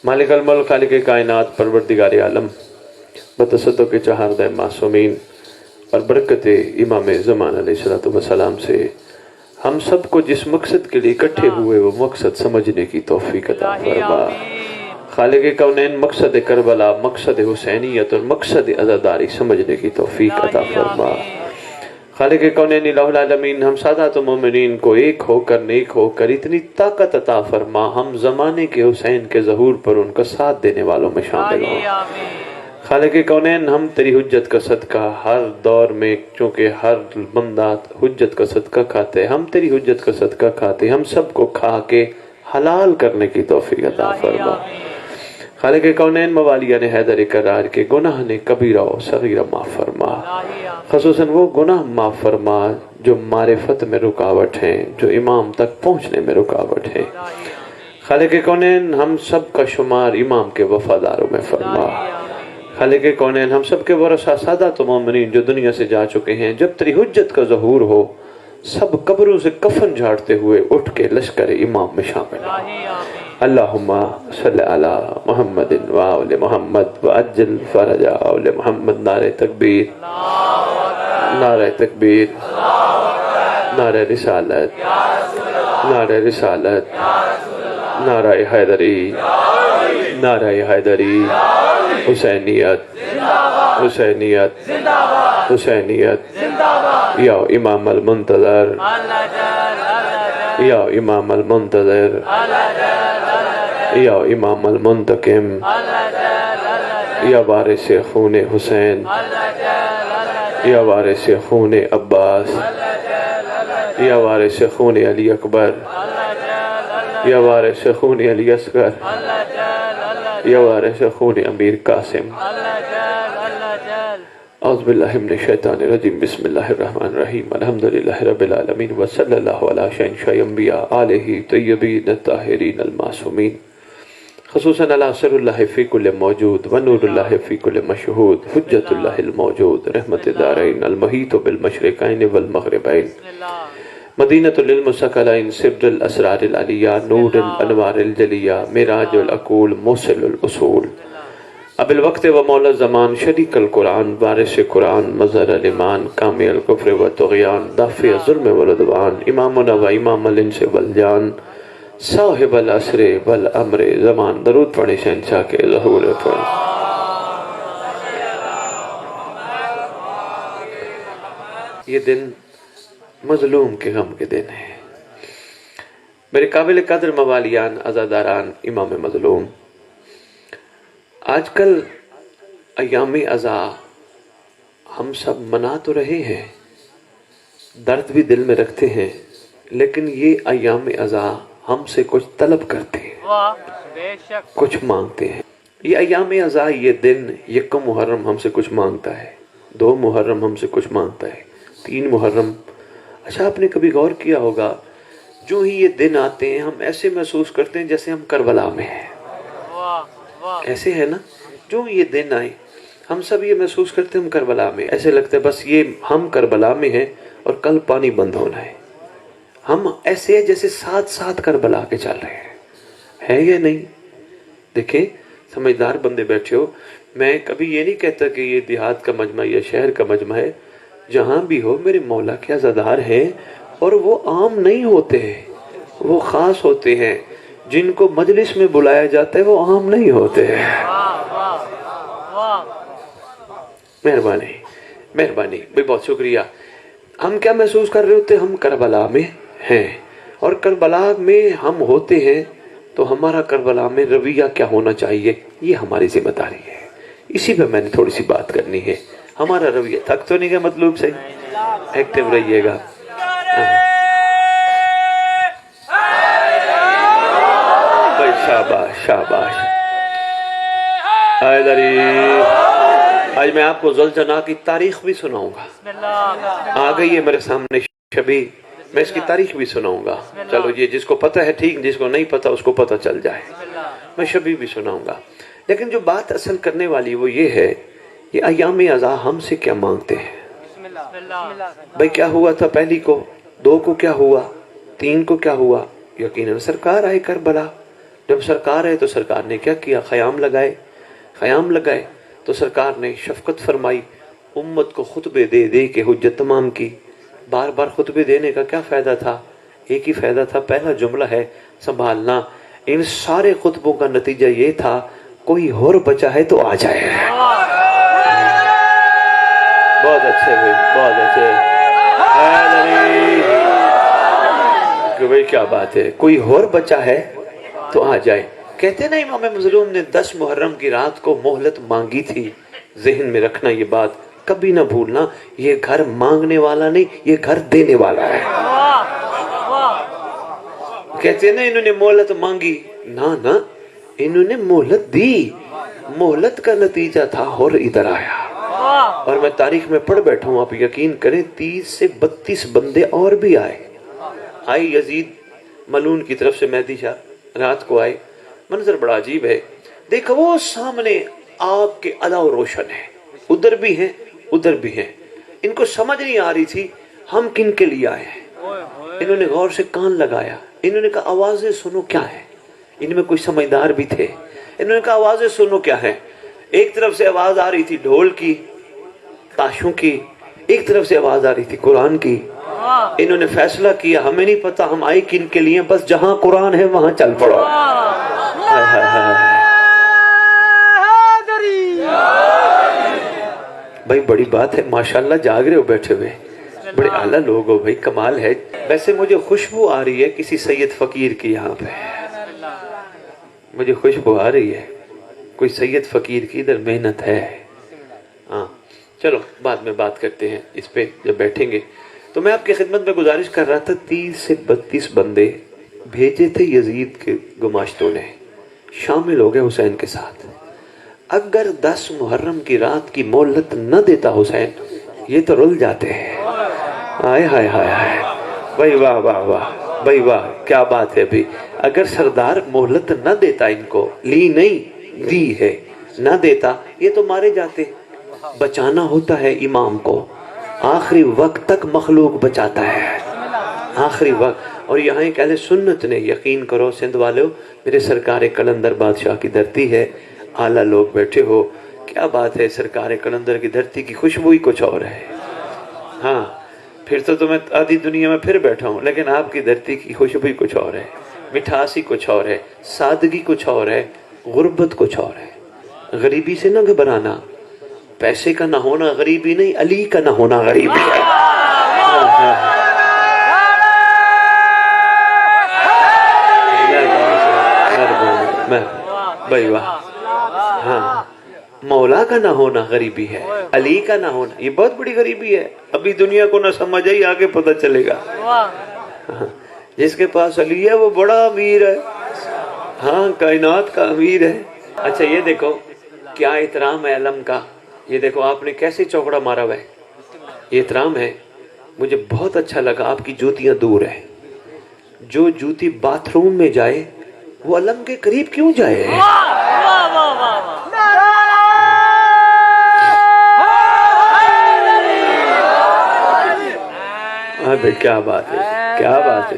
मालिक अल-मुल्क, खालिक कायनात, परवरदिगार आलम, बतसद्दुक़ के चहारदे मासूमीन और बरकत इमाम ज़मान अलैहिस्सलातु वस्सलाम से हम सबको जिस मकसद के लिए इकट्ठे हुए वो मकसद समझने की तौफीक अता फरमा। खालिक कौनैन मकसद करबला, मकसद हुसैनियत और मकसद अज़ादारी समझने की तौफीक अता फरमा। खालिक कौनैन इलाहुल आलमीन हम सादात मोमिनीन को एक होकर नेक होकर इतनी ताकत अता फरमा, हम ज़माने के हुसैन के ज़हूर पर उनका साथ देने वालों में शामिल हों। खालिक कौनैन हम तेरी हुज्जत का सदका हर दौर में, चूँकि हर बंदा हुज्जत का सदका खाते, हम तेरी हुज्जत का सदका खाते, हम सबको खा के हलाल करने की तौफीक अता फरमा। खालिक कौनैन मवालिया ने हैदर करार के गुनाह ने कबीरा और सगीरा माफ़ फरमा, ख़ुसूसन वो गुनाह माफ़ फरमा जो मारिफत में रुकावट हैं, जो इमाम तक पहुँचने में रुकावट है। खालिक कौनैन हम सब का शुमार इमाम के वफादारों में फरमा। खालिक कौनैन हम सब के वरसा सादात मोमिनीन जो दुनिया से जा चुके हैं, जब तेरी हुज्जत का ज़हूर हो सब कब्रों से कफन झाड़ते हुए उठ के लश्कर इमाम में शामिल हो। अल्लाहुम्मा सल्लि अला मुहम्मदिन व आले मुहम्मद व अज्जल फरजा आले मुहम्मद। नारे तकबीर, नारे तकबीर, नारे रिसालत, नारे रिसालत, नारे हैदरी, नारे हैदरी, हुसैनियत, हुसैनियत, हुसैनियत। या इमाम अल मुंतज़र, या इमाम अल मुंतज़र, या इमाम अल मुंतकिम, या वारिस खून हुसैन, या वारिस खून अब्बास, या वारिस खून अली अकबर, या वारिस खून अली असगर, या वारिस खून अमीर कासिम। औज़ु बिल्लाहि मिनश शैतानिर रजीम। बिस्मिल्लाहिर रहमानिर रहीम। अल्हम्दुलिल्लाहि रब्बिल आलमीन व सल्लल्लाहु अला शहंशाह अंबिया आलिहि तय्यबीन ताहिरीन अल मासूमीन, ख़ुसूसन अला सिर्रुल्लाहि फी कुल्लि मौजूद व नूरुल्लाहि फी कुल्लि मशहूद, हुज्जतुल्लाहिल मौजूद, रहमतुद दारैन, अल मुहीत बिल मशरिकैन वल मग़रिबैन, मदीनतुल मुसक़लैन, सिर्रुल असरारिल अलिया, नूरुल अनवारिल जलिया, मिराजुल अक़ूल, मुसिलुल उसूल, अबिल वक्त व मौला ज़मान, शरीकल कुरान, वारिस कुरान, मज़हर अल ईमान, कामिल कुफ्र व तुग़यान, दाफ़िअ ज़ुल्म व उद्वान, इमामुना व इमाम अल इंस वल जान, साहिबल असर वल अम्र ज़मान। दरूद पढ़े शहंशाह के ज़हूर पर। ये दिन मज़लूम के गम के दिन है। मेरे काबिल कदर मवालियान, अज़ादारान, इमाम मज़लूम, आजकल अय्याम अज़ा हम सब मना तो रहे हैं, दर्द भी दिल में रखते हैं, लेकिन ये अय्याम अज़ा हमसे कुछ तलब करते हैं, कुछ मांगते हैं। ये अय्याम अज़ा, ये दिन, यक्म मुहर्रम हमसे कुछ मांगता है, 2 मुहर्रम हमसे कुछ मांगता है, 3 मुहर्रम। अच्छा, आपने कभी गौर किया होगा, जो ही ये दिन आते हैं हम ऐसे महसूस करते हैं जैसे हम करबला में हैं। ऐसे है ना, जो ये दिन आए हम सब ये महसूस करते हैं हम करबला में, ऐसे लगता है बस ये हम करबला में हैं और कल पानी बंद होना है। हम ऐसे है जैसे साथ साथ करबला के चल रहे हैं, है या नहीं? देखें, समझदार बंदे बैठे हो, मैं कभी ये नहीं कहता कि ये देहात का मजमा या शहर का मजमा है। जहां भी हो मेरे मौला के अज़ादार हैं, और वो आम नहीं होते हैं, वो खास होते हैं। जिनको मजलिस में बुलाया जाता है वो आम नहीं होते हैं। मेहरबानी, मेहरबानी भाई, बहुत शुक्रिया। हम क्या महसूस कर रहे होते हैं? हम करबला में हैं, और करबला में हम होते हैं तो हमारा करबला में रवैया क्या होना चाहिए, ये हमारी जिम्मेदारी है। इसी पे मैंने थोड़ी सी बात करनी है। हमारा रवैया थक तो नहीं गया, मतलब से एक्टिव रहिएगा। शाबाश शाबाश। हैदरी, आज मैं आपको ज़ुल्जना की तारीख भी सुनाऊंगा। आ गई है मेरे सामने शबी, मैं इसकी तारीख भी सुनाऊंगा। चलो, ये जिसको पता है ठीक, जिसको नहीं पता उसको पता चल जाए। मैं शबी भी सुनाऊंगा, लेकिन जो बात असल करने वाली वो ये है, ये अय्याम अज़ा हमसे क्या मांगते हैं। भाई, क्या हुआ था पहली को, 2 को क्या हुआ, 3 को क्या हुआ? यकीनन सरकार आए करबला, جب سرکار ہے تو سرکار نے کیا کیا؟ خیام لگائے تو سرکار نے شفقت فرمائی، امت کو خطبے دے دے کے حجت تمام کی۔ بار بار خطبے دینے کا کیا فائدہ تھا؟ ایک ہی فائدہ تھا، پہلا جملہ ہے سنبھالنا۔ ان سارے خطبوں کا نتیجہ یہ تھا، کوئی اور بچا ہے تو آ جائے۔ بہت اچھے بھائی، بہت اچھے۔ کہ بھائی کیا بات ہے، کوئی اور بچا ہے تو آ جائے۔ کہتے نا امام مظلوم نے 10 محرم کی رات کو مہلت مانگی تھی۔ ذہن میں رکھنا یہ بات، کبھی نہ بھولنا، یہ گھر مانگنے والا نہیں، یہ گھر دینے والا ہے۔ کہتے نا انہوں نے مہلت مانگی، نہ انہوں نے مہلت دی۔ مہلت کا نتیجہ تھا اور ادھر آیا۔ اور میں تاریخ میں پڑھ بیٹھا ہوں، آپ یقین کریں 30 سے 32 بندے اور بھی آئے یزید ملعون کی طرف سے مہدی شاہ رات کو آئے۔ منظر بڑا عجیب ہے، دیکھو وہ سامنے آپ کے علا و روشن ہے، ادھر بھی ہیں ادھر بھی ہیں۔ ان کو سمجھ نہیں آ رہی تھی ہم کن کے لیے آئے ہیں۔ انہوں نے غور سے کان لگایا، انہوں نے کہا آوازیں سنو کیا ہے۔ ان میں کوئی سمجھدار بھی تھے، انہوں نے کہا آوازیں سنو کیا ہے۔ ایک طرف سے آواز آ رہی تھی ڈھول کی، تاشوں کی، ایک طرف سے آواز آ رہی تھی قرآن کی۔ انہوں نے فیصلہ کیا ہمیں نہیں پتا ہم آئے کن کے لیے، بس جہاں قرآن ہے وہاں چل پڑو۔ بھائی بڑی بات ہے، ماشاءاللہ جاگ رہے ہو بیٹھے ہوئے، بڑے اعلیٰ لوگ ہو بھائی، کمال ہے۔ ویسے مجھے خوشبو آ رہی ہے کسی سید فقیر کی، یہاں پہ مجھے خوشبو آ رہی ہے، کوئی سید فقیر کی ادھر محنت ہے۔ ہاں چلو بعد میں بات کرتے ہیں اس پہ جب بیٹھیں گے۔ تو میں آپ کی خدمت میں گزارش کر رہا تھا، 30 سے 32 بندے بھیجے تھے یزید کے گماشتوں نے، شامل ہو گئے حسین کے ساتھ۔ اگر 10 محرم کی رات کی مہلت نہ دیتا حسین، یہ تو رل جاتے ہیں۔ آئے ہائے ہائے ہائے، بھائی واہ واہ واہ، بھائی واہ کیا بات ہے بھی۔ اگر سردار مہلت نہ دیتا، ان کو لی نہیں دی ہے، نہ دیتا یہ تو مارے جاتے۔ بچانا ہوتا ہے امام کو، آخری وقت تک مخلوق بچاتا ہے، آخری وقت۔ اور یہاں ایک اہل سنت نے، یقین کرو سندھ والو، میرے سرکار قلندر بادشاہ کی دھرتی ہے، اعلیٰ لوگ بیٹھے ہو، کیا بات ہے، سرکار قلندر کی دھرتی کی خوشبو ہی کچھ اور ہے۔ ہاں پھر تو میں آدھی دنیا میں پھر بیٹھا ہوں، لیکن آپ کی دھرتی کی خوشبو ہی کچھ اور ہے، مٹھاس ہی کچھ اور ہے، سادگی کچھ اور ہے، غربت کچھ اور ہے۔ غریبی سے نہ گھبرانا، پیسے کا نہ ہونا غریبی نہیں، علی کا نہ ہونا غریبی ہے۔ بھائی واہ، ہاں مولا کا نہ ہونا غریبی ہے، علی کا نہ ہونا یہ بہت بڑی غریبی ہے۔ ابھی دنیا کو نہ سمجھ آئی، آگے پتہ چلے گا۔ جس کے پاس علی ہے وہ بڑا امیر ہے، ہاں کائنات کا امیر ہے۔ اچھا یہ دیکھو کیا احترام ہے علم کا، یہ دیکھو آپ نے کیسے چوکڑا مارا ہوا ہے، یہ احترام ہے۔ مجھے بہت اچھا لگا، آپ کی جوتیاں دور ہیں، جو جوتی باتھ روم میں جائے وہ علم کے قریب کیوں جائے؟ کیا بات ہے، کیا بات ہے۔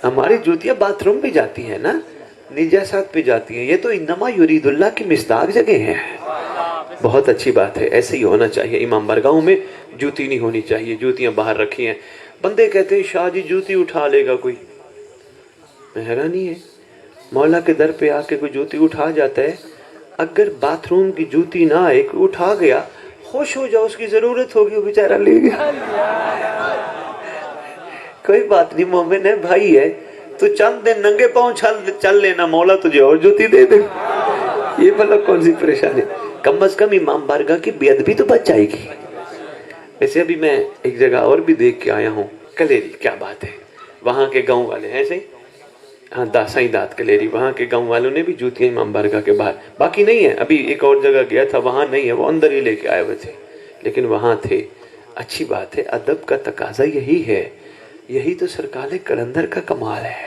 ہماری جوتیاں باتھ روم پہ جاتی ہیں نا، نجاسات پہ جاتی ہیں، یہ تو انما یرید اللہ کی مصداق جگہ ہیں۔ بہت اچھی بات ہے، ایسے ہی ہونا چاہیے۔ امام بارگاہوں میں جوتی نہیں ہونی چاہیے، جوتیاں باہر رکھی ہیں۔ بندے کہتے ہیں شاہ جی جوتی اٹھا لے گا کوئی، حیرانی ہے، مولا کے در پہ آ کے کوئی جوتی اٹھا جاتا ہے۔ اگر باتھ روم کی جوتی نہ آئے، کوئی اٹھا گیا، خوش ہو جاؤ، اس کی ضرورت ہوگی، وہ بیچارہ لے گیا، کوئی بات نہیں، مومن ہے، بھائی ہے، تو چند دن ننگے پاؤں چل لینا، مولا تجھے اور جوتی دے دے۔ یہ بھلا کون سی پریشانی، کم از کم امام بارگاہ کی بے ادبی تو بچ جائے گی۔ ویسے ابھی میں ایک جگہ اور بھی دیکھ کے آیا ہوں، کلیری، کیا بات ہے، وہاں کے گاؤں والے ہیں صحیح، ہاں سائیں داد کلیری، وہاں کے گاؤں والوں نے بھی جوتیاں امام بارگاہ کے باہر، باقی نہیں ہے، ابھی ایک اور جگہ گیا تھا وہاں نہیں ہے، وہ اندر ہی لے کے آئے ہوئے تھے، لیکن وہاں تھے۔ اچھی بات ہے، ادب کا تقاضا یہی ہے، یہی تو سرکار قلندر کا کمال ہے،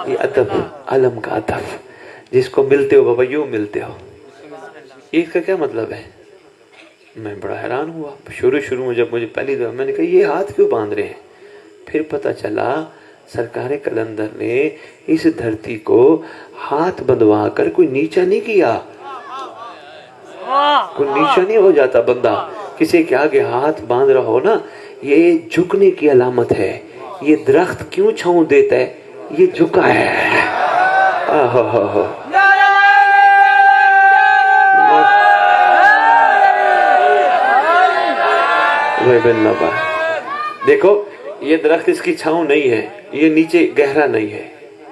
یہ ادب، علم کا ادب، جس کو ملتے ہو بابا یوں ملتے ہو۔ اس کا کیا مطلب ہے؟ میں بڑا حیران ہوا شروع میں، جب مجھے پہلی دفعہ میں نے کہا یہ ہاتھ کیوں باندھ رہے ہیں، پھر پتہ چلا सरकार कलंदर ने इस धरती को हाथ बंधवा कर कोई नीचा नहीं किया, कोई नीचा नहीं हो जाता बंदा। किसी के आगे हाथ बांध रहा हो ना, ये झुकने की अलामत है। ये दरख्त क्यों छांव देता है? ये झुका है। आहो देखो, ये दरख्त इसकी छांव नहीं है, ये नीचे गहरा नहीं है,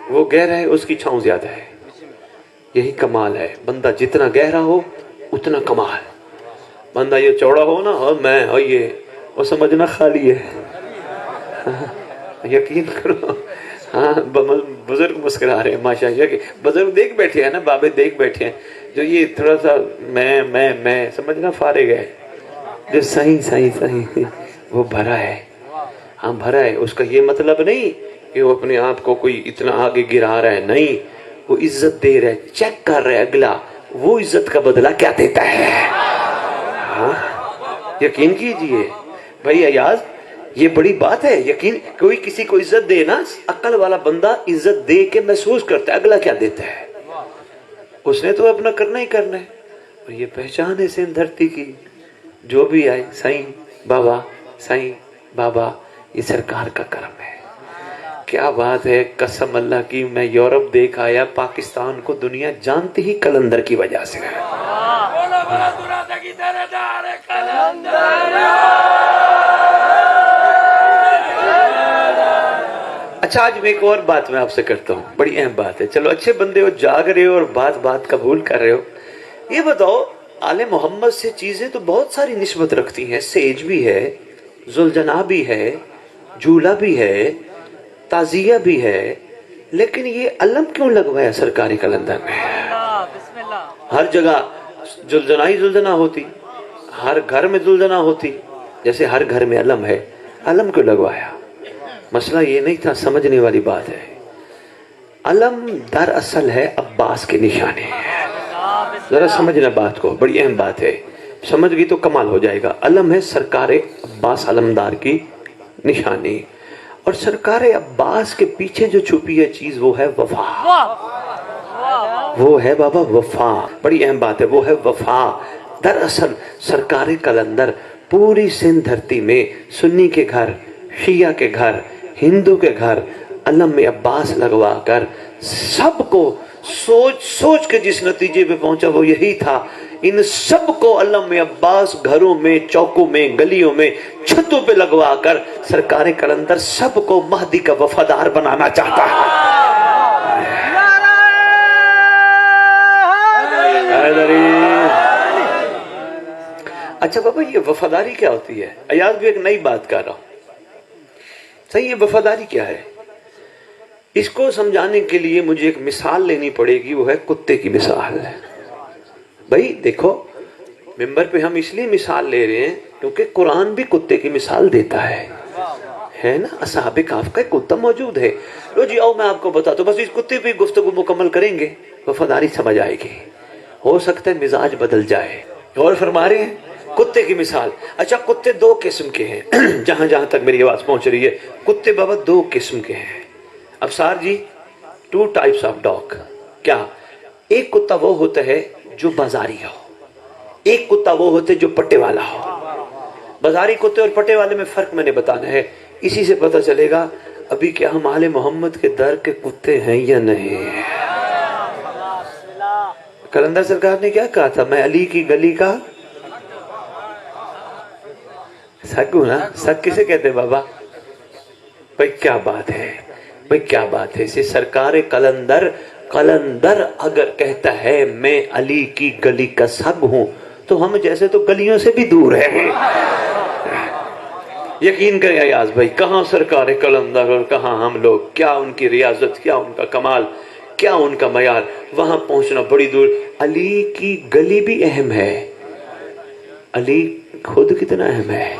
वो गहरा है उसकी छांव ज्यादा है। यही कमाल है। बंदा जितना गहरा हो उतना कमाल। बंदा ये चौड़ा हो ना, और मैं और ये, वो समझना खाली है। यकीन करो। हाँ, बुजुर्ग मुस्कुरा रहे हैं माशाअल्लाह। बुजुर्ग देख बैठे हैं ना, बाबे देख बैठे हैं। जो ये थोड़ा सा मैं समझना फारिग है, जो सही वो भरा है। हाँ भरा है, उसका ये मतलब नहीं कि वो अपने आप को कोई इतना आगे गिरा रहा है, नहीं, वो इज्जत दे रहा है, चेक कर रहा है अगला वो इज्जत का बदला क्या देता है। हाँ यकीन कीजिए भाई अयाज, ये बड़ी बात है। यकीन, कोई किसी को इज्जत दे ना, अक्ल वाला बंदा इज्जत दे के महसूस करता है अगला क्या देता है। उसने तो अपना करना ही करना है। और ये पहचान है सिंध धरती की। जो भी आए साईं बाबा, ये सरकार का करम है। क्या बात है, कसम अल्लाह की। मैं यूरोप देख आया, पाकिस्तान को दुनिया जानती ही कलंदर की वजह से है। अच्छा, आज मैं एक और बात मैं आपसे करता हूँ, बड़ी अहम बात है। चलो अच्छे बंदे हो, जाग रहे हो और बात कबूल कर रहे हो। ये बताओ, आले मोहम्मद से चीजें तो बहुत सारी निस्बत रखती हैं। सेज भी है, जुलजना भी है, झूला भी है, ताजिया भी है, लेकिन ये अलम क्यों लगवाया सरकारी कलंदर में? हर जगह जुलजना ही जुलजना होती, हर घर में जुलजना होती, जैसे हर घर में अलम है, अलम क्यों लगवाया? मसला ये नहीं था, समझने वाली बात है। अलम दरअसल है अब्बास के निशाने। जरा समझना बात को, बड़ी अहम बात है। समझ गई तो कमाल हो जाएगा। अलम है सरकार अब्बास अलमदार की निशानी, और सरकार अब्बास के पीछे जो छुपी है चीज वो है वफा। वो है बाबा वफा, बड़ी अहम बात है, वो है वफा। दरअसल सरकार कलंदर पूरी सिंध धरती में सुन्नी के घर, शिया के घर, हिंदू के घर अलम में अब्बास लगवा कर सबको सोच के जिस नतीजे पे पहुंचा वो यही था, इन सबको अलम में अब्बास घरों में, चौकों में, गलियों में, छतों पे लगवा कर सरकार कलंदर सबको महदी का वफादार बनाना चाहता है। अच्छा बाबा, ये वफादारी क्या होती है? अयाज भी एक नई बात कर रहा हूं। सही, ये वफादारी क्या है? इसको समझाने के लिए मुझे एक मिसाल लेनी पड़ेगी, वो है कुत्ते की मिसाल। भाई देखो, मिंबर पे हम इसलिए मिसाल ले रहे हैं क्योंकि कुरान भी कुत्ते की मिसाल देता है ना। असहाबे काफ का कुत्ता मौजूद है। लो जी आओ, मैं आपको बताता हूं। बस इस कुत्ते पे गुफ्तगू मुकम्मल करेंगे, वफादारी समझ आएगी। हो सकता है मिजाज बदल जाए। और फरमा रहे हैं कुत्ते की मिसाल। अच्छा, कुत्ते दो किस्म के हैं। जहां तक मेरी आवाज पहुंच रही है, कुत्ते बाबा दो किस्म के हैं। अब सार जी, 2 टाइप्स ऑफ डॉग। क्या? एक कुत्ता वो होता है जो बाजारी हो, एक कुत्ता वो होता है जो पट्टे वाला हो। बाजारी कुत्ते और पट्टे वाले में फर्क मैंने बताना है। इसी से पता चलेगा अभी क्या हम आले मोहम्मद के दर के कुत्ते हैं या नहीं। कलंदर सरकार ने क्या कहा था? मैं अली की गली का सक हूं ना। सक किसे कहते बाबा? भाई क्या बात है, भाई क्या बात है। इसे सरकार कलंदर अगर कहता है मैं अली की गली का सग हूं, तो हम जैसे तो गलियों से भी दूर है। यकीन करें अयाज भाई, कहां सरकार कलंदर और कहां हम लोग। क्या उनकी रियाजत, क्या उनका कमाल, क्या उनका मयार। वहां पहुंचना बड़ी दूर। अली की गली भी अहम है, अली खुद कितना अहम है।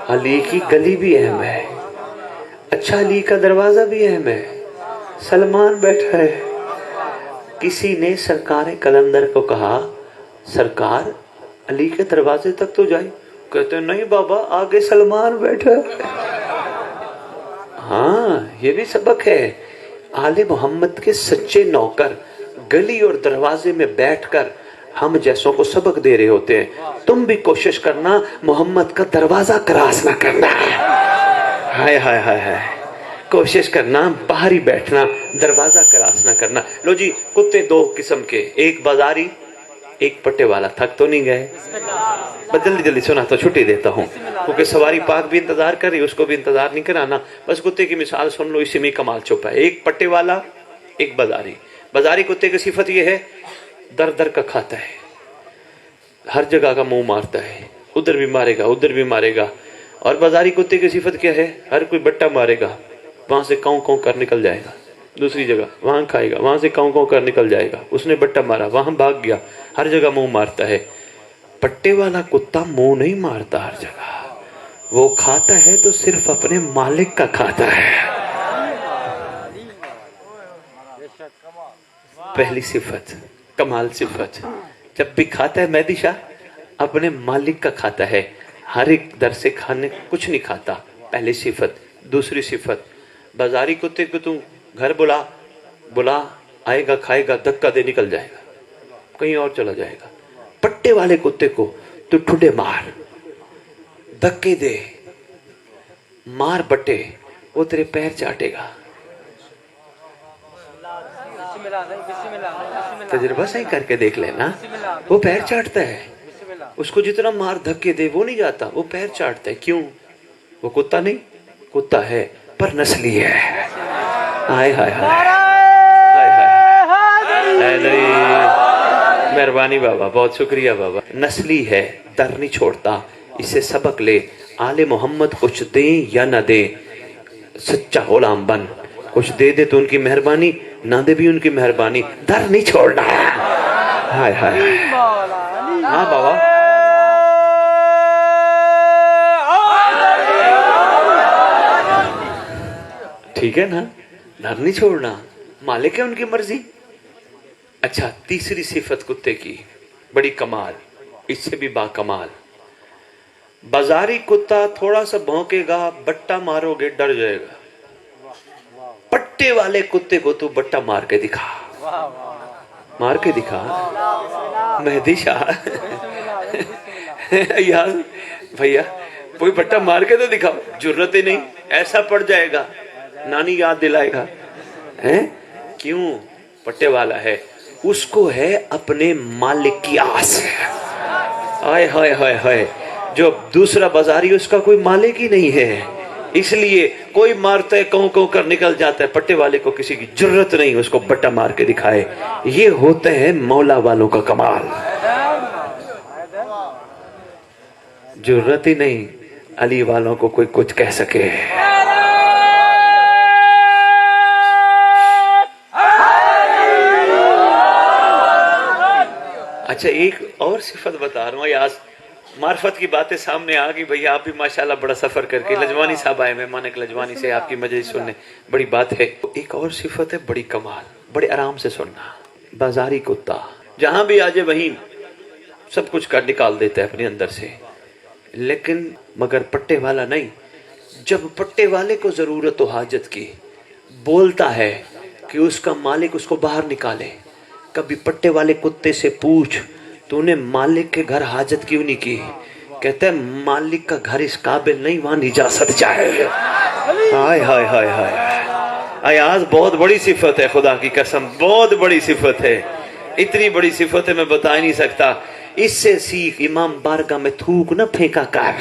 अली की गली भी अहम है। अच्छा, अली का दरवाजा भी अहम है। सलमान बैठा है। किसी ने सरकार कलंदर को कहा, सरकार अली के दरवाजे तक तो जाए। कहते नहीं बाबा, आगे सलमान बैठा है। हाँ, ये भी सबक है। आले मोहम्मद के सच्चे नौकर गली और दरवाजे में बैठकर हम जैसों को सबक दे रहे होते हैं। तुम भी कोशिश करना मोहम्मद का दरवाजा क्रॉस ना करना। हाय हाय हाय हाय, कोशिश करना बाहर ही बैठना, दरवाजा क्रॉस ना करना। लो जी, कुत्ते दो किस्म के, एक बाजारी एक पट्टे वाला। थक तो नहीं गए? बस जल्दी जल्दी सुना तो छुट्टी देता हूँ, क्योंकि सवारी पाक भी इंतजार कर रही, उसको भी इंतजार नहीं कराना। बस कुत्ते की मिसाल सुन लो, इसी में कमाल छुपा है। एक पट्टे वाला एक बाजारी। बाजारी कुत्ते की सिफत ये है, दर दर का खाता है, हर जगह का मुंह मारता है, उधर भी मारेगा उधर भी मारेगा। और बाजारी कुत्ते की सिफत क्या है? हर कोई बट्टा मारेगा, वहां से काऊ काऊ कर निकल जाएगा, दूसरी जगह वहां खाएगा, वहां से काऊ काऊ कर निकल जाएगा। उसने बट्टा मारा, वहां भाग गया, हर जगह मुंह मारता है। पट्टे वाला कुत्ता मुंह नहीं मारता हर जगह, वो खाता है तो सिर्फ अपने मालिक का खाता है। पहली सिफत, कमाल सिफत, जब भी खाता है मेहदी शाह अपने मालिक का खाता है, हर एक दर से खाने कुछ नहीं खाता। पहली सिफत। दूसरी सिफत, बाजारी कुत्ते को तू घर बुला बुला, आएगा खाएगा, धक्का दे निकल जाएगा, कहीं और चला जाएगा। पट्टे वाले कुत्ते को तू ठुडे मार, धक्के दे, मार बट्टे, वो तेरे पैर चाटेगा। तजुर्बा सही करके देख लेना, वो पैर चाटता है। उसको जितना मार धक्के दे वो नहीं जाता, वो पैर चाटता है। क्यों? वो कुत्ता नहीं, कुत्ता है पर नस्ली है। हाय हाय हाय हाय, मेहरबानी बाबा, बहुत शुक्रिया बाबा। नस्ली है, दर नहीं छोड़ता। इससे सबक ले, आले मोहम्मद कुछ दे या ना दे, सच्चा गुलाम बन। कुछ दे दे तो उनकी मेहरबानी, ना दे भी उनकी मेहरबानी, दर नहीं छोड़ना। हाय हाय, हाँ बाबा, ठीक है ना, दर नहीं छोड़ना, मालिक है उनकी मर्जी। अच्छा, तीसरी सिफत कुत्ते की बड़ी कमाल, इससे भी बाकमाल। बाजारी कुत्ता थोड़ा सा भौंकेगा, बट्टा मारोगे डर जाएगा। पट्टे वाले कुत्ते को तू बट्टा मार के दिखा, मार के दिखा मेहदी शाह। यार भैया, कोई बट्टा मार के तो दिखाओ। जरूरत ही नहीं, ऐसा पड़ जाएगा, नानी याद दिलाएगा। हैं? क्यों? पट्टे वाला है, उसको है अपने मालिक की आस। हाय हाय हाय हाय, जो दूसरा बाजारी उसका कोई मालिक ही नहीं है, इसलिए कोई मारता है कहूं कहूं कर निकल जाता है। पट्टे वाले को किसी की जरूरत नहीं उसको बट्टा मार के दिखाए। ये होते हैं मौला वालों का कमाल। जरूरत ही नहीं अली वालों को कोई कुछ कह सके। अच्छा, एक और सिफत बता रहा हूँ, आज मार्फत की बातें सामने आ गई। भैया आप भी माशाल्लाह बड़ा सफर करके, लजवानी साहब आए, मेहमान एक लजवानी से आपकी मजलिस सुनने, बड़ी बात है। एक और सिफत है बड़ी कमाल, बड़े आराम से सुनना। बाजारी कुत्ता जहां भी आ जाए वहीं सब कुछ कर निकाल देता है अपने अंदर से, लेकिन मगर पट्टे वाला नहीं। जब पट्टे वाले को जरूरत हो हाजत की, बोलता है कि उसका मालिक उसको बाहर निकाले। कभी पट्टे वाले कुत्ते से पूछ, तूने मालिक के घर हाजत क्यों नहीं की? कहते हैं मालिक का घर इस काबिल नहीं, वहां इजाजत चाहे। हाय हाय हाय हाय, आज बहुत बड़ी सिफत है, खुदा की कसम बहुत बड़ी सिफत है। इतनी बड़ी सिफत है मैं बता ही नहीं सकता। इससे सीख, इमाम बारगाह में थूक न फेंका कर।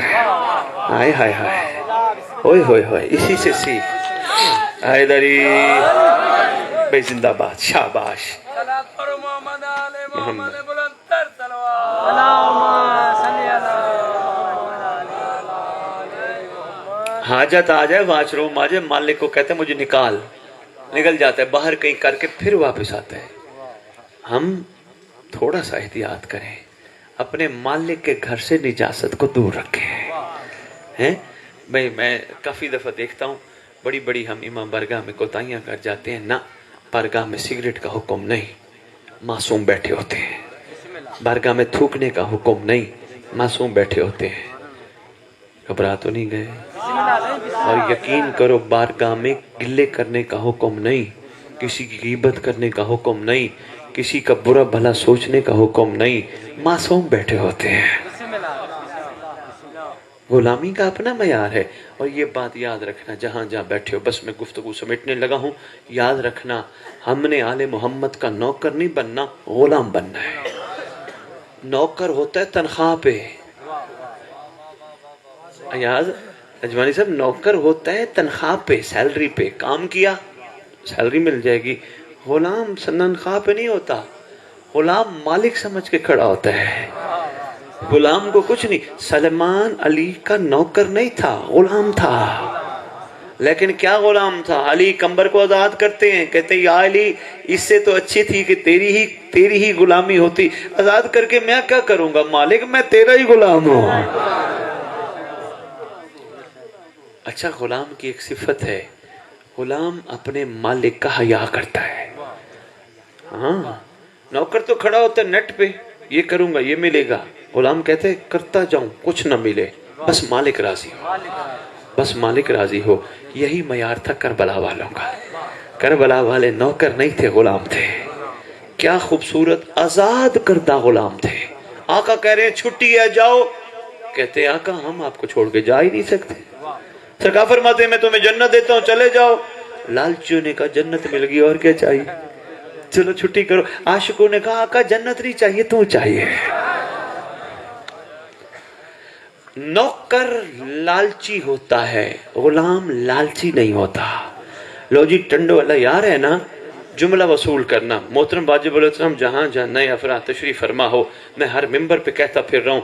हाय हाय हाय, ओए होए होए, इसी से सीख। हैदरी भाई जिंदाबाद, शाबाश। हाजत आ जाए, वाशरूम आ जाए, मालिक को कहते हैं मुझे निकाल, निकल जाता है बाहर कहीं करके, फिर वापस आता है। हम थोड़ा सा एहतियात करें, अपने मालिक के घर से निजासत को दूर रखें। हैं भाई, मैं काफ़ी दफ़ा देखता हूँ बड़ी बड़ी हम इमाम बारगाह में कोताहियाँ कर जाते हैं ना। बारगाह में सिगरेट का हुक्म नहीं, मासूम बैठे होते हैं। बारगाह में थूकने का हुक्म नहीं, मासूम बैठे होते हैं। घबरा तो नहीं गए? اور یقین کرو बारगाह में गिले करने का हुक्म नहीं, किसी की गीबत करने का हुक्म नहीं, किसी का बुरा भला सोचने का हुक्म नहीं, मासूम बैठे होते हैं। गुलामी का अपना मयार है। और ये बात याद रखना जहां जहां बैठे हो, बस मैं गुफ्तगू समेटने लगा हूं, याद रखना हमने आले मोहम्मद का नौकर नहीं बनना, गुलाम बनना है। नौकर होता है तनख्वाह पे, याद अजवानी साहब, नौकर होता है तनख्वाह पे, सैलरी पे, काम किया सैलरी मिल जाएगी। गुलाम तनख्वाह पे नहीं होता, गुलाम मालिक समझ के खड़ा होता है। गुलाम को कुछ नहीं, सलमान अली का नौकर नहीं था, गुलाम था। लेकिन क्या गुलाम था? अली कंबर को आजाद करते हैं, कहते हैं या अली इससे तो अच्छी थी कि तेरी ही गुलामी होती, आजाद करके मैं क्या करूंगा, मालिक मैं तेरा ही गुलाम हूं। अच्छा, गुलाम की एक सिफत है, गुलाम अपने मालिक का हया करता है। हाँ, नौकर तो खड़ा होता है नेट पे, ये करूंगा ये मिलेगा, गुलाम कहते करता जाऊं कुछ ना मिले, बस मालिक राजी हो, बस मालिक राजी हो। यही मयार था करबला वालों का। करबला वाले नौकर नहीं थे, गुलाम थे। क्या खूबसूरत आजाद करदा गुलाम थे। आका कह रहे हैं छुट्टी है जाओ, कहते आका हम आपको छोड़ के जा ही नहीं सकते। सरकार फरमाते मैं तुम्हें जन्नत देता हूं चले जाओ। लालचियों ने कहा जन्नत मिल गई और क्या चाहिए, चलो छुट्टी करो। आशिकों ने कहा आका जन्नत नहीं चाहिए, तू चाहिए। नौकर लालची होता है, गुलाम लालची नहीं होता। लो जी टंडो वाला यार है ना, जुमला वसूल करना। मोहतरम वाजिब अलैहिस्सलाम जहां जहां नए अफराद तशरीफ फरमा हो, मैं हर मिंबर पे कहता फिर रहा हूं,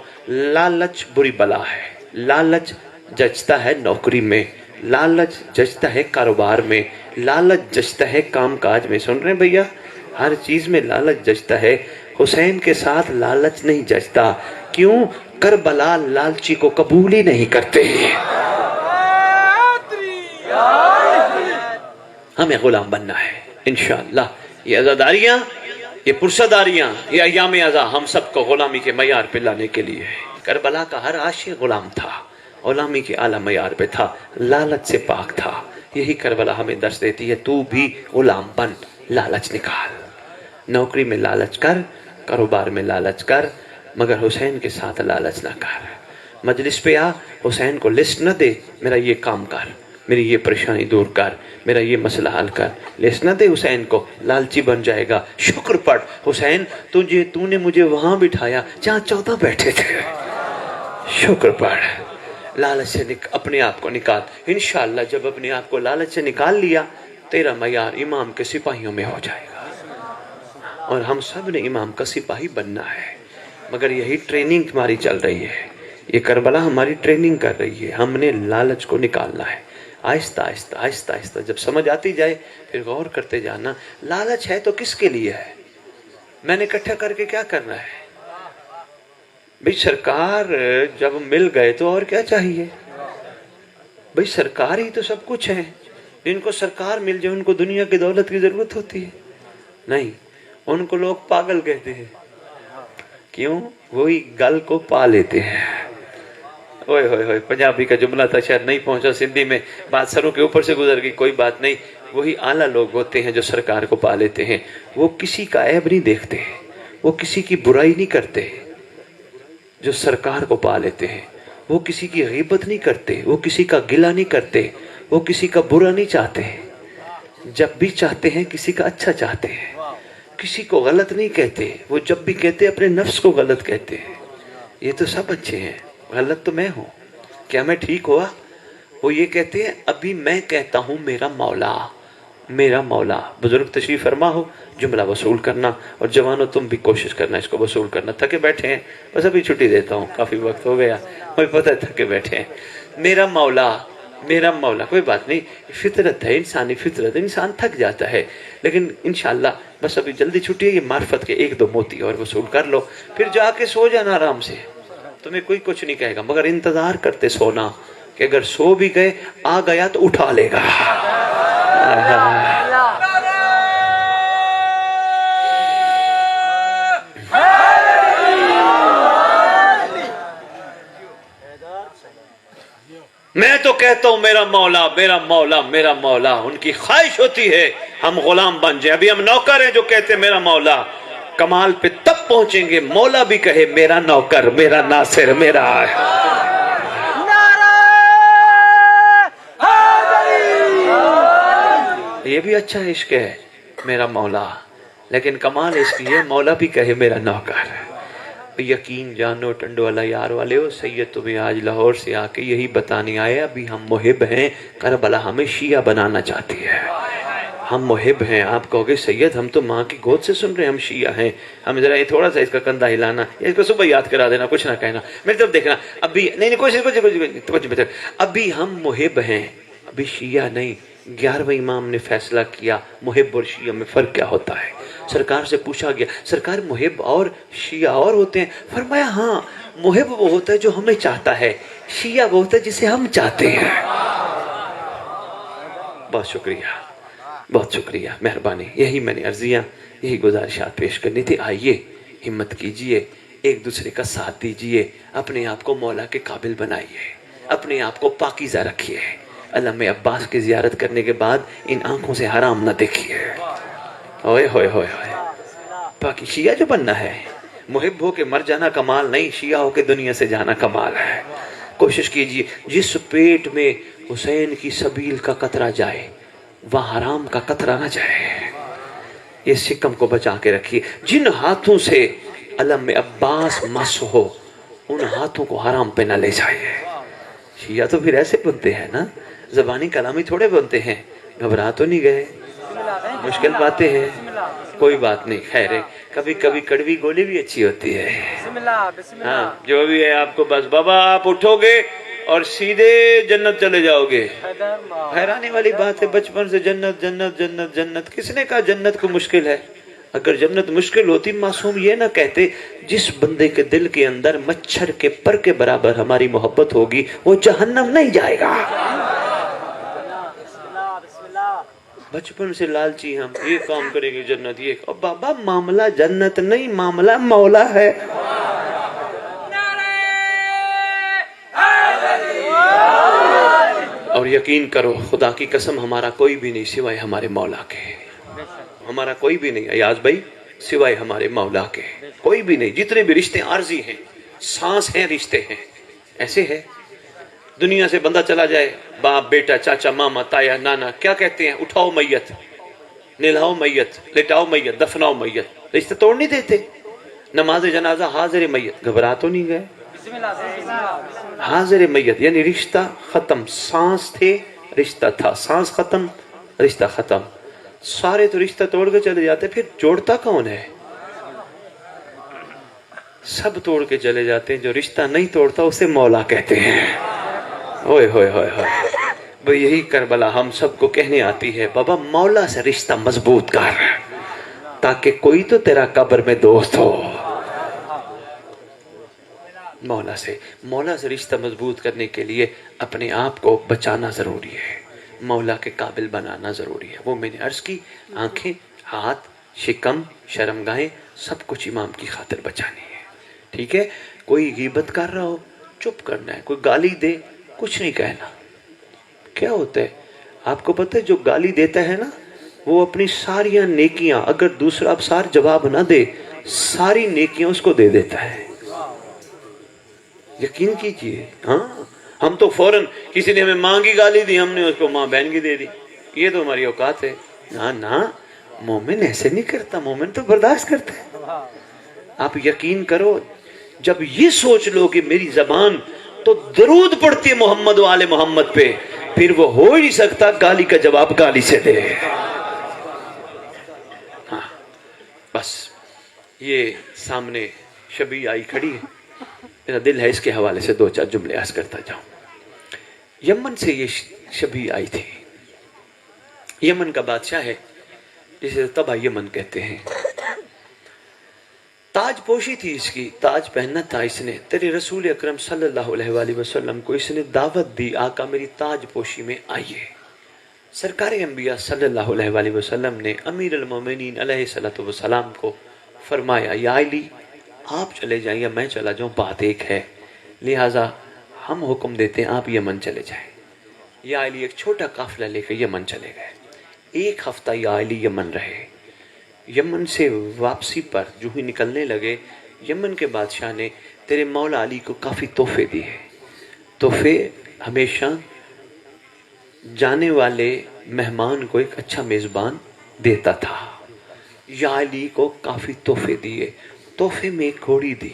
लालच बुरी बला है। लालच जचता है नौकरी में, लालच जचता है कारोबार में, लालच जचता है काम काज में। सुन रहे हैं भैया, हर चीज में लालच जचता है। हुसैन के साथ लालच नहीं जचता, क्यों? करबला लालची को कबूल ही नहीं करते। हमें गुलाम बनना है इंशाअल्लाह। ये अज़ादारियां, ये पुरसदारियां, ये अय्याम अज़ा हम सबको गुलामी के मयार पे लाने के लिए है। करबला का हर आशिक गुलाम था, गुलामी के आला मयार पे था, लालच से पाक था। यही करबला हमें दर्श देती है, तू भी गुलाम बन, लालच निकाल। नौकरी में लालच कर, कारोबार में लालच कर, मगर हुसैन के साथ लालच ना कर। मजलिस पे आ, हुसैन को लिस्ट न दे, मेरा ये काम कर, मेरी ये परेशानी दूर कर, मेरा ये मसला हल कर। लिस्ट न दे हुसैन को, लालची बन जाएगा। शुक्र पढ़, हुसैन तूने मुझे वहां बिठाया जहां 14 बैठे थे। शुक्र पढ़, लालच से अपने आप को निकाल। इंशाअल्लाह जब अपने आप को लालच से निकाल लिया, तेरा मयार इमाम के सिपाहियों में हो जाएगा। और हम सब ने इमाम का सिपाही बनना है, मगर यही ट्रेनिंग हमारी चल रही है। ये करबला हमारी ट्रेनिंग कर रही है। हमने लालच को निकालना है, आहिस्ता आहिस्ता आहिस्ता आहिस्ता। जब समझ आती जाए फिर गौर करते जाना, लालच है तो किसके लिए है, मैंने इकट्ठा करके क्या करना है। भाई सरकार जब मिल गए तो और क्या चाहिए। भाई सरकार ही तो सब कुछ है। जिनको सरकार मिल जाए उनको दुनिया की दौलत की जरूरत होती है नहीं, उनको लोग पागल कहते हैं। क्यों? वही गल को पा लेते हैं। ओए होए होए, पंजाबी का जुमला था, शायद नहीं पहुंचा सिंधी में, बात सरों के ऊपर से गुजर गई, कोई बात नहीं। वही आला लोग होते हैं जो सरकार को पा लेते हैं। वो किसी का ऐब नहीं देखते, वो किसी की बुराई नहीं करते। जो सरकार को पा लेते हैं वो किसी की गीबत नहीं करते, वो किसी का गिला नहीं करते, वो किसी का बुरा नहीं चाहते। जब भी चाहते हैं किसी का अच्छा चाहते हैं, किसी को गलत नहीं कहते। वो जब भी कहते अपने नफ्स को गलत कहते हैं। ये तो सब अच्छे हैं, गलत तो मैं हूं, क्या मैं ठीक हुआ? वो ये कहते हैं अभी मैं कहता हूं मेरा मौला, मेरा मौला। बुजुर्ग तशरीफ फरमा हो, जुमला वसूल करना। और जवानों तुम भी कोशिश करना इसको वसूल करना। थके बैठे हैं, बस अभी छुट्टी देता हूँ, काफी वक्त हो गया, मुझे पता है थके बैठे हैं। मेरा मौला, मेरा मौला। कोई बात नहीं, फितरत है, इंसानी फितरत, इंसान थक जाता है। लेकिन इंशाअल्लाह बस अभी जल्दी छुट्टी है, ये मार्फत के 1-2 मोती और वसूल कर लो, फिर जाके सो जाना आराम से। तुम्हें कोई कुछ नहीं कहेगा, मगर इंतजार करते सोना कि अगर सो भी गए, आ गया तो उठा लेगा। मैं तो کہتا ہوں میرا مولا میرا مولا میرا مولا، ان کی خواہش ہوتی ہے ہم غلام بن جائیں. ابھی ہم نوکر ہیں جو کہتے ہیں میرا مولا. کمال پہ تب پہنچیں گے مولا بھی کہے میرا نوکر میرا ناصر میرا. یہ بھی اچھا عشق ہے میرا مولا، لیکن کمال اس کی ہے مولا بھی کہے میرا نوکر. یقین جانو ٹنڈو والا یار والے ہو، سید تمہیں آج لاہور سے آ کے یہی بتانے آئے ابھی ہم محب ہیں، کربلا ہمیں شیعہ بنانا چاہتی ہے. ہم محب ہیں. آپ کہو گے سید ہم تو ماں کی گود سے سن رہے ہیں، ہم شیعہ ہیں. ہم ذرا یہ تھوڑا سا اس کا کندھا ہلانا، اس کو صبح یاد کرا دینا، کچھ نہ کہنا، میری طرف دیکھنا. ابھی نہیں کچھ ابھی ہم محب ہیں، ابھی شیعہ نہیں. 11ویں امام نے فیصلہ کیا محب اور شیعہ میں فرق کیا ہوتا ہے. سرکار سے پوچھا گیا سرکار محب اور شیعہ اور ہوتے ہیں؟ فرمایا ہاں، محب وہ ہوتا ہے جو ہمیں چاہتا ہے، شیعہ وہ ہوتا ہے جسے ہم چاہتے ہیں. بہت شکریہ بہت شکریہ، مہربانی. یہی میں نے عرضیاں یہی گزارشات پیش کرنی تھی. آئیے ہمت کیجئے، ایک دوسرے کا ساتھ دیجئے، اپنے آپ کو مولا کے قابل بنائیے، اپنے آپ کو پاکیزہ رکھیے. علامہ عباس کی زیارت کرنے کے بعد ان آنکھوں سے حرام نہ دیکھیے. ہوئے ہوئے ہوئے ہوئے. باقی شیعہ جو بننا ہے، محب ہو کے مر جانا کمال نہیں، شیعہ ہو کے دنیا سے جانا کمال ہے. کوشش کیجئے جس پیٹ میں حسین کی سبیل کا قطرہ جائے وہاں حرام کا قطرہ نہ جائے. یہ شکم کو بچا کے رکھیے. جن ہاتھوں سے علم عباس مس ہو ان ہاتھوں کو حرام پہ نہ لے جائیے. شیعہ تو پھر ایسے بنتے ہیں نا، زبانی کلامی تھوڑے بنتے ہیں. گھبرا تو نہیں گئے؟ مشکل باتیں ہیں، کوئی بات نہیں، خیر ہے. کبھی کبھی کڑوی گولی بھی اچھی ہوتی ہے. ہاں جو بھی ہے آپ کو بس بابا آپ اٹھو گے اور سیدھے جنت چلے جاؤ گے. حیرانی والی بات ہے بچپن سے جنت جنت جنت جنت. کس نے کہا جنت کو مشکل ہے؟ اگر جنت مشکل ہوتی معصوم یہ نہ کہتے. جس بندے کے دل کے اندر مچھر کے پر کے برابر ہماری محبت ہوگی وہ جہنم نہیں جائے گا. بچپن سے لالچی ہم، یہ کام کریں گے جنت، یہ بابا معاملہ جنت نہیں، معاملہ مولا ہے. اور یقین کرو خدا کی قسم ہمارا کوئی بھی نہیں سوائے ہمارے مولا کے. ہمارا کوئی بھی نہیں ایاز بھائی سوائے ہمارے مولا کے، کوئی بھی نہیں. جتنے بھی رشتے عارضی ہیں، سانس ہیں، رشتے ہیں، ایسے ہے. دنیا سے بندہ چلا جائے، باپ بیٹا چاچا ماما تایا نانا کیا کہتے ہیں؟ اٹھاؤ میت، نلاؤ میت، لٹاؤ میت، دفناؤ میت. رشتے توڑ نہیں دیتے. نماز جنازہ حاضر میت، گھبرا تو نہیں گئے؟ حاضر میت یعنی رشتہ ختم. سانس تھے رشتہ تھا، سانس ختم رشتہ ختم. سارے تو رشتہ توڑ کے چلے جاتے، پھر جوڑتا کون ہے؟ سب توڑ کے چلے جاتے ہیں. جو رشتہ نہیں توڑتا اسے مولا کہتے ہیں. ہوئے ہوئے ہوئے ہوئے. یہی کربلا ہم سب کو کہنے آتی ہے بابا مولا سے رشتہ مضبوط کر تاکہ کوئی تو تیرا قبر میں دوست ہو. مولا سے رشتہ مضبوط کرنے کے لیے اپنے آپ کو بچانا ضروری ہے، مولا کے قابل بنانا ضروری ہے. وہ میں نے عرض کی آنکھیں، ہاتھ، شکم، شرمگاہیں سب کچھ امام کی خاطر بچانی ہے. ٹھیک ہے؟ کوئی غیبت کر رہا ہو چپ کرنا ہے، کوئی گالی دے کچھ نہیں کہنا. کیا ہوتا ہے آپ کو پتہ ہے؟ جو گالی دیتا ہے نا وہ اپنی ساری نیکیاں اگر دوسرا افسار جواب نہ دے ساری نیکیاں اس کو دے دیتا ہے. یقین کیجئے. ہاں ہم تو فوراً کسی نے ہمیں ماں کی گالی دی ہم نے اس کو ماں بہن کی دے دی. یہ تو ہماری اوقات ہے. نہ مومن ایسے نہیں کرتا، مومن تو برداشت کرتا ہے. آپ یقین کرو جب یہ سوچ لو کہ میری زبان تو درود پڑتی ہے محمد و آل محمد پہ، پھر وہ ہو ہی نہیں سکتا گالی کا جواب گالی سے دے. ہاں بس یہ سامنے شبیہ آئی کھڑی ہے، میرا دل ہے اس کے حوالے سے 2-4 جملے عرض کرتا جاؤں. یمن سے یہ شبیہ آئی تھی. یمن کا بادشاہ ہے جسے تبا یمن کہتے ہیں. تاج پوشی تھی اس کی، تاج پہننا تھا اس نے. تیرے رسول اکرم صلی اللہ علیہ وآلہ وسلم کو اس نے دعوت دی آقا میری تاج پوشی میں آئیے. سرکار انبیاء صلی اللہ علیہ وآلہ وسلم نے امیر المومنین علیہ السلام کو فرمایا یا علی آپ چلے جائیں یا میں چلا جاؤں بات ایک ہے، لہٰذا ہم حکم دیتے ہیں آپ یمن چلے جائیں. یا علی ایک چھوٹا قافلہ لے کے یمن چلے گئے. 1 ہفتہ یا علی یمن رہے. یمن سے واپسی پر جو ہی نکلنے لگے، یمن کے بادشاہ نے تیرے مولا علی کو کافی تحفے دیے. تحفے ہمیشہ جانے والے مہمان کو ایک اچھا میزبان دیتا تھا. یا علی کو کافی تحفے دیے. تحفے میں ایک گھوڑی دی.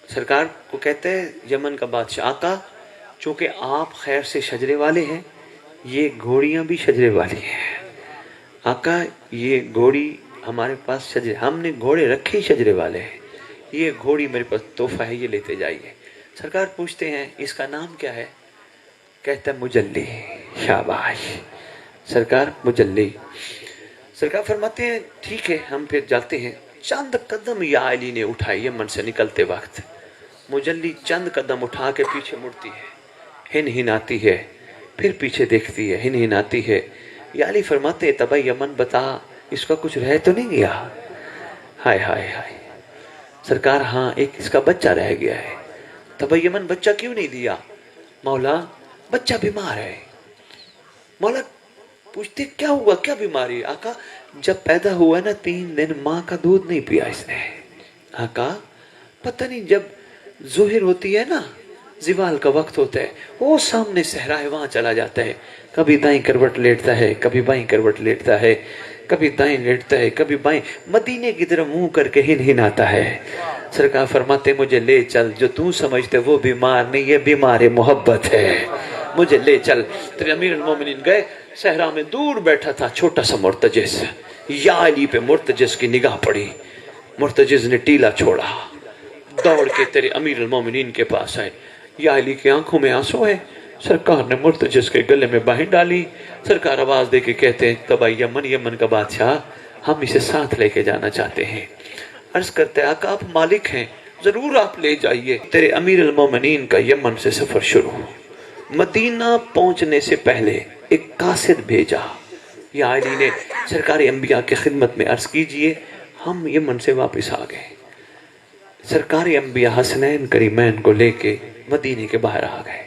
سرکار کو کہتے ہیں یمن کا بادشاہ، آقا چونکہ آپ خیر سے شجرے والے ہیں، یہ گھوڑیاں بھی شجرے والی ہیں. آقا یہ گھوڑی ہمارے پاس شجرے، ہم نے گھوڑے رکھے ہی شجرے والے ہیں، یہ گھوڑی میرے پاس تحفہ ہے، یہ لیتے جائیے. سرکار پوچھتے ہیں اس کا نام کیا ہے؟ کہتا ہے مجلی. شاباش. سرکار مجلی. سرکار فرماتے ہیں ٹھیک ہے ہم پھر جاتے ہیں. چند قدم یا علی نے اٹھائی یمن سے نکلتے وقت. مجلی چند قدم اٹھا کے پیچھے مڑتی ہے، ہن ہناتی ہے، پھر پیچھے دیکھتی ہے، ہن ہناتی ہے. یا علی فرماتے ہیں تبا یمن بتا اس کا کچھ رہ تو نہیں گیا؟ ہائے ہائے ہائے. سرکار ہاں ایک اس کا بچہ رہ گیا ہے. تبا یمن بچہ کیوں نہیں دیا؟ مولا بچہ بیمار ہے. مولا پوچھتے کیا ہوا، کیا بیماری؟ آقا جب پیدا ہوا نا 3 دن ماں کا دودھ نہیں پیا اس نے. آقا پتہ نہیں جب ظہر ہوتی ہے نا، زوال کا وقت ہوتا ہے، وہ سامنے صحرا ہے وہاں چلا جاتا ہے، کبھی دائیں کروٹ لیٹتا ہے، کبھی بائیں کروٹ لیٹتا ہے، کبھی دائیں لیٹتا ہے، کبھی بائیں، مدینے کی طرف منہ کر کے ہن ہناتا ہے. سرکار فرماتے مجھے لے چل، جو تو سمجھتے وہ بیمار نہیں، یہ بیمار محبت ہے، مجھے لے چل. تیرے امیر المومنین گئے، صحرا میں دور بیٹھا تھا چھوٹا سا مرتجز. یا علی پہ مرتجز کی نگاہ پڑی. مرتجز نے ٹیلا چھوڑا، دوڑ کے تیرے امیر المومنین کے پاس آئے. یا علی کی آنکھوں میں آنسو ہے. سرکار نے مرتجز کے گلے میں باہیں ڈالی. سرکار آواز دے کے کہتے ہیں تبا یمن کا بادشاہ ہم اسے ساتھ لے کے جانا چاہتے ہیں. عرض کرتے ہیں آقا آپ مالک ہیں، ضرور آپ لے جائیے. تیرے امیر المومنین کا یمن سے سفر شروع. مدینہ پہنچنے سے پہلے ایک قاصد بھیجا. یا علی نے سرکار انبیاء کی خدمت میں عرض کیجئے ہم یمن سے واپس آ گئے. سرکار انبیاء حسنین کریمین کو لے کے مدینے کے باہر آ گئے.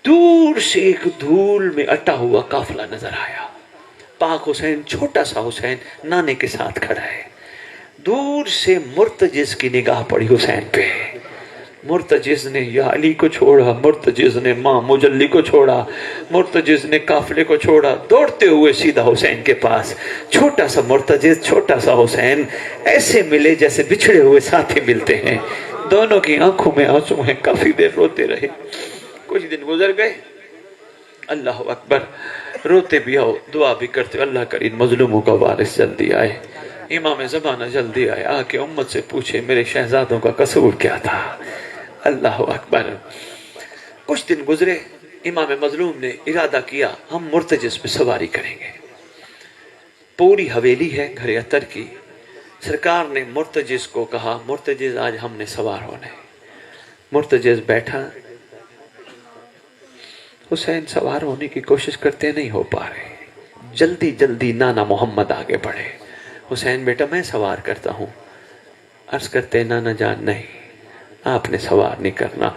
دور سے ایک دھول میں اٹا ہوا قافلہ نظر آیا. پاک حسین چھوٹا سا حسین نانے کے ساتھ کھڑا ہے. دور سے مرتجز کی نگاہ پڑی حسین پہ. مرتجز نے یا علی کو چھوڑا، مرتجز نے ماں مجلی کو چھوڑا، مرتجز نے قافلے کو چھوڑا، دوڑتے ہوئے سیدھا حسین کے پاس. چھوٹا سا مرتجز، چھوٹا سا حسین ایسے ملے جیسے بچھڑے ہوئے ساتھی ملتے ہیں. دونوں کی آنکھوں میں آنسو ہیں. کافی دیر روتے رہے. کچھ دن گزر گئے. اللہ اکبر. روتے بھی آؤ، دعا بھی کرتے، اللہ کریم مظلوموں کا وارث جلدی آئے، امام زمانہ جلدی آئے، آ کے امت سے پوچھے میرے شہزادوں کا قصور کیا تھا. اللہ اکبر. کچھ دن گزرے. امام مظلوم نے ارادہ کیا ہم مرتجز پہ سواری کریں گے. پوری حویلی ہے گھر عطر کی. سرکار نے مرتجز کو کہا مرتجز آج ہم نے سوار ہونا ہے. مرتجز بیٹھا. حسین سوار ہونے کی کوشش کرتے نہیں ہو پا رہے. جلدی جلدی نانا محمد آگے بڑھے. حسین بیٹا میں سوار کرتا ہوں. عرض کرتے نانا جان نہیں، آپ نے سوار نہیں کرنا.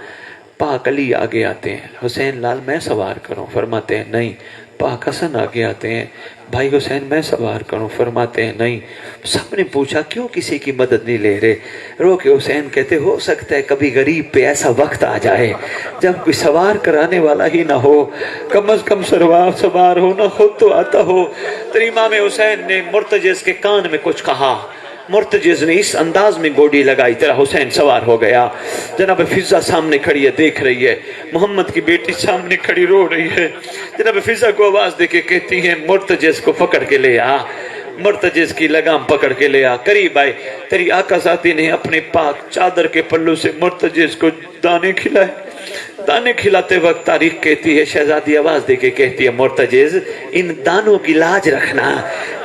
پاک علی آگے آتے ہیں. حسین لال میں سوار کروں؟ فرماتے ہیں نہیں. پاک حسن آگے آتے ہیں. بھائی حسین میں سوار کروں؟ فرماتے ہیں نہیں. سب نے پوچھا کیوں کسی کی مدد نہیں لے رہے؟ رو کے حسین کہتے ہو سکتا ہے کبھی غریب پہ ایسا وقت آ جائے جب کوئی سوار کرانے والا ہی نہ ہو، کم از کم سوار ہو نہ خود تو آتا ہو. تو امام حسین نے مرتجز کے کان میں کچھ کہا. مرتجز نے اس انداز میں گوڑی لگائی تیرا حسین سوار ہو گیا. جناب فضا سامنے کھڑی ہے دیکھ رہی ہے. محمد کی بیٹی سامنے کھڑی رو رہی ہے. جناب فضا کو آواز دے کے کہتی ہیں مرتجز کو پکڑ کے لے آ. مرتجز کی لگام پکڑ کے لے آ. قریب آئے. تیری آقا ذاتی نے اپنے پاک چادر کے پلو سے مرتجز کو دانے کھلائے. دانے کھلاتے وقت تاریخ کہتی ہے شہزادی آواز دے کے کہتی ہے مرتجز ان دانوں کی لاج رکھنا،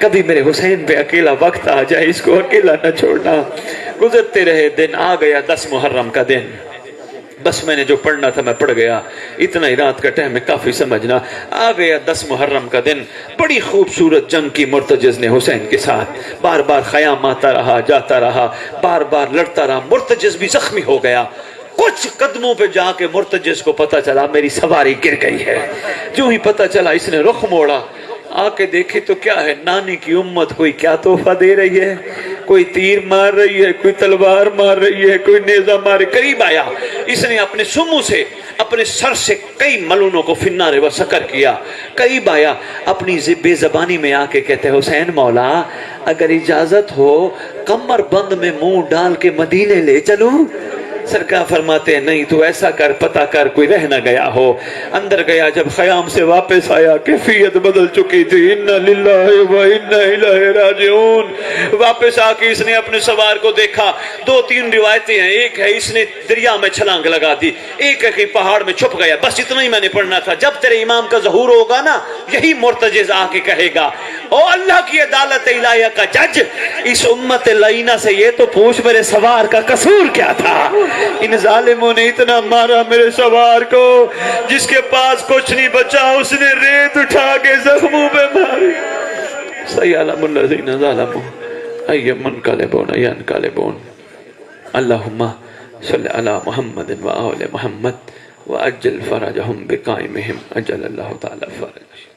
کبھی میرے حسین پہ اکیلا وقت آ جائے اس کو اکیلا نہ چھوڑنا. گزرتے رہے دن. آ گیا 10 محرم کا دن. بس میں نے جو پڑھنا تھا میں پڑھ گیا. اتنا ہی رات کا ٹائم ہے کافی سمجھنا. آ گیا 10 محرم کا دن. بڑی خوبصورت جنگ کی مرتجز نے حسین کے ساتھ. بار بار خیام آتا رہا، جاتا رہا، بار بار لڑتا رہا. مرتجز بھی زخمی ہو گیا. کچھ قدموں پہ جا کے مرتجز کو پتا چلا میری سواری گر گئی ہے. جو ہی پتا چلا اس نے رخ موڑا, آ کے دیکھے تو کیا ہے, نانی کی امت کوئی کیا تحفہ دے رہی ہے, کوئی تیر مار رہی ہے, کوئی تلوار مار رہی ہے, کوئی نیزہ مارے. قریب آیا, اس نے اپنے سمو سے, اپنے سر سے کئی ملونوں کو فنار و سکر کیا. قریب آیا, اپنی بے زبانی میں آ کے کہتے ہیں حسین مولا اگر اجازت ہو کمر بند میں منہ ڈال کے مدینے لے چلوں. سرکار فرماتے ہیں نہیں, تو ایسا کر, پتا کر کوئی رہ نہ گیا ہو. اندر گیا, جب خیام سے واپس آیا کیفیت بدل چکی تھی. انا للہ و انا الیہ راجعون. واپس آ کے اس نے اپنے سوار کو دیکھا. 2-3 روایتیں ہیں, ایک ہے اس نے دریا میں چھلانگ لگا دی, ایک ہے کہ پہاڑ میں چھپ گیا. بس اتنا ہی میں نے پڑھنا تھا. جب تیرے امام کا ظہور ہوگا نا, یہی مرتجز آ کے کہے گا او اللہ کی عدالت الہیہ کا جج, اس امت لعینہ سے یہ تو پوچھ میرے سوار کا قصور کیا تھا. ان ظالموں نے اتنا مارا میرے سوار کو, جس کے پاس کچھ نہیں بچا اس نے ریت اٹھا کے زخموں پہ ماری. سیعلم الذین ظلموا ای منقلبون ینقلبون. اللہم صلی علی محمد و آل محمد وعجل فرجہم بقائمہم. اجل اللہ تعالی فرج.